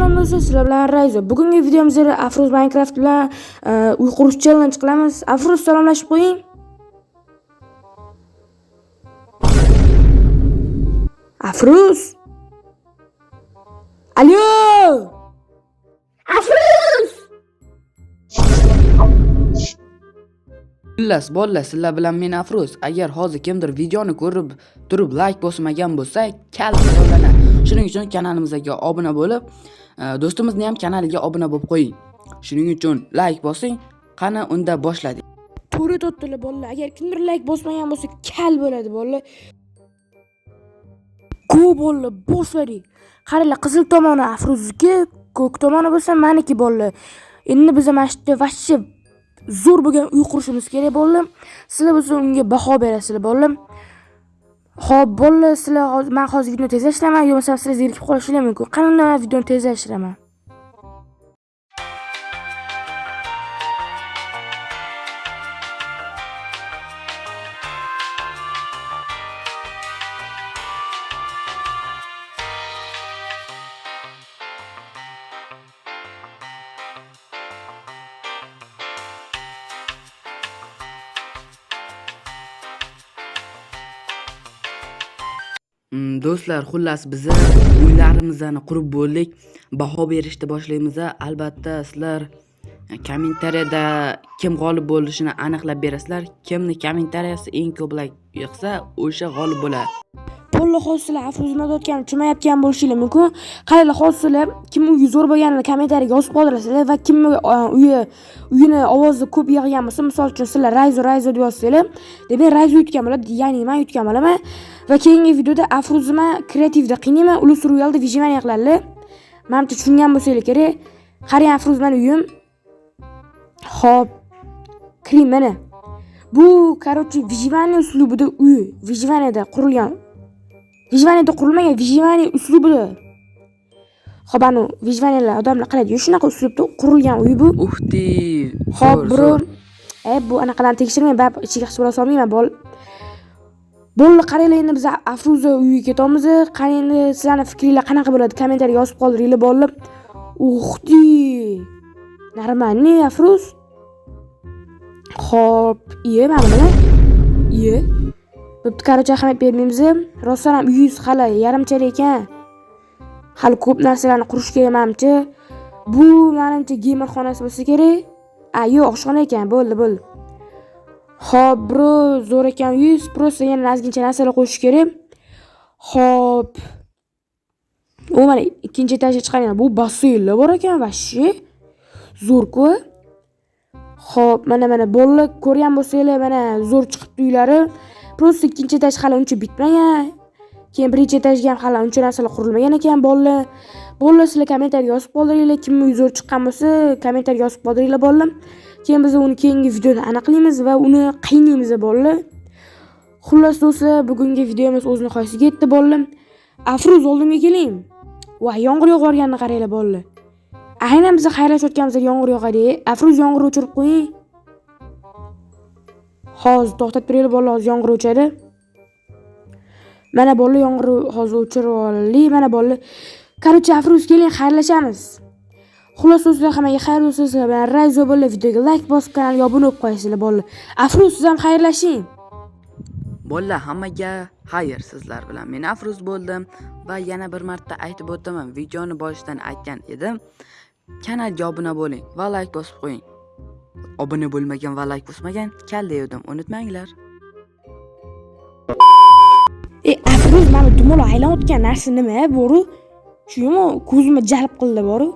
Salom do'stlar, sizlar bilan Rayzo. Bugungi videomizda Afruz Minecraft bilan uy qurish challenge qilamiz. Afruz, salomlashib qo'ying. Afruz. Alo! Afruz! Xullas, bolalar, sizlar bilan men Afruz. Agar hozir kimdir videoni ko'rib turib like bosmagan bo'lsa, kal hisoblanadi. Shuning uchun kanalimizga obuna bo'lib, do'stimizni ham kanaliga obuna bo'lib qo'ying. Shuning uchun like bosing. Qani unda boshladik. To'g'ri topdilar bolalar. Agar kimdir like bosmagan bo'lsa, kal bo'ladi bolalar. Go bolalar, boshladik. Qaranglar, qizil tomoni Afruzniki, ko'k tomoni bo'lsa meniki bolalar. Endi biz mana shu vashchi zo'r bo'lgan uy qurishimiz kerak bolalar. Sizlar bo'lsa unga baho berasizlar bolalar. Xo'p bolalar, sizlar men hozir videoni tezlashtiraman, yo'qsa sizlar zerikib qolishingiz mumkin. Qanday videoni tezlashtiraman? Do'stlar, xullas biz uylarimizni qurib bo'ldik. Baho berishni boshlaymiz. Albatta sizlar kommentariyada kim g'olib bo'lishini aniqlab berasizlar. Kimni kommentariyasi eng ko'plab yoqsa, o'sha g'olib bo'ladi. Bolalar, hozir Afruzni o'tgan tushmayotgan bo'lishingiz mumkin. Qaranglar, hozir kim uyi zo'r bo'lganini kommentariyaga yozib qoldirasizlar va kimni uyini ovozi ko'p yig'gan bo'lsa, misol uchun sizlar Rayzo deb yozsanglar, demak Rayzo yutgan bo'ladi, ya'ni men yutgan bo'laman. Va keyingi videoda Afruzni kreativda qiynayman, ular survivalda vijimaniya qiladilar. Menimcha tushungan bo'lsanglar kerak. Qarang, Afruz meni uyim. Xo'p, kiring mana. Bu, короче, vijimaniya uslubida uy, vijivaniyada qurilgan. Vijivaniyada qurilmagan, vijivaniya uslubida. Xo'p, ana vijivaniyalar odamlar qiladi, shunaqa uslubda qurilgan uy bu. Uxti. Xo'p, bro. Bu anaqalarni tekshirmang, bab ichiga hisob solmayman, Bolalar, qaranglar, endi biz Afruza uyiga ketamiz. Qani endi sizlarning fikringlar qanaqa bo'ladi? Kommentariyaga yozib qoldiringlar, bolalar. Uxti. Нормальный Afruz. Xo'p, mana bilan. Bo'pti, короче, ahamiyat bermaymiz. Rostdan ham uyingiz hali yarimchalik ekan. Hali ko'p narsalarni qurish kerak menimcha. Bu menimcha gamer xonasi bo'lsa kerak. Yo'q, oshxona ekan. Bo'ldi. Xo'p, bro, zo'r ekan uyingiz. Просто yana ozgincha narsalar qo'shish kerak. Xo'p. Mana ikkinchi etajga chiqaring. Bu basseynlar bor ekan, vashshi. Zo'r-ku. Xo'p, mana bolalar ko'rgan bo'lsanglar, mana zo'r chiqibdi uylari. Просто ikkinchi etaj hali uncha bitmagan. Keyin birinchi etajga ham hali uncha narsalar qurilmagan ekan bolalar. Bolalar, sizlar kommentariyaga yozib qoldiringlar, kim uy zo'r chiqqan bo'lsa, kommentariyaga yozib qoldiringlar bolalar. Keyin biz uni keyingi videoda aniqlaymiz va uni qiynaymiz bolalar. Xullas do'stlar, bugungi videomiz o'z nihoyasiga yetdi bolalar. Afruz, oldimga keling. Voy, yomg'ir yog'ayotganini qaranglar bolalar. Aynan biz xayrlashayotganimizda yomg'ir yog'adi. Afruz, yomg'ir o'chirib qo'ying. Hozir to'xtatib turinglar bolalar, hozir yomg'ir o'chadi. Mana bolalar, yomg'ir hozir o'chirib oldik. Mana bolalar. Короче, Afruz, keling xayrlashamiz. Xullas do'stlar, hammaga xayr bo'lsin. Sizlar bilan Rayzo bolalar, videoga like bosib, kanalga obuna bo'lib qo'yasizlar bolalar. Afruz, siz ham xayrlashing. Bolalar, hammaga xayr. Sizlar bilan men Afruz bo'ldim va yana bir marta aytib o'taman, videoni boshidan aytgan edim. Kanalga obuna bo'ling va like bosib qo'ying. Obuna bo'lmagan va like bosmagan kal dedim, unutmanglar. Afruz, mana dumaloq aylanayotgan narsa nima, bo'ri? Shuymi, ko'zimni jalb qildi, bo'ri.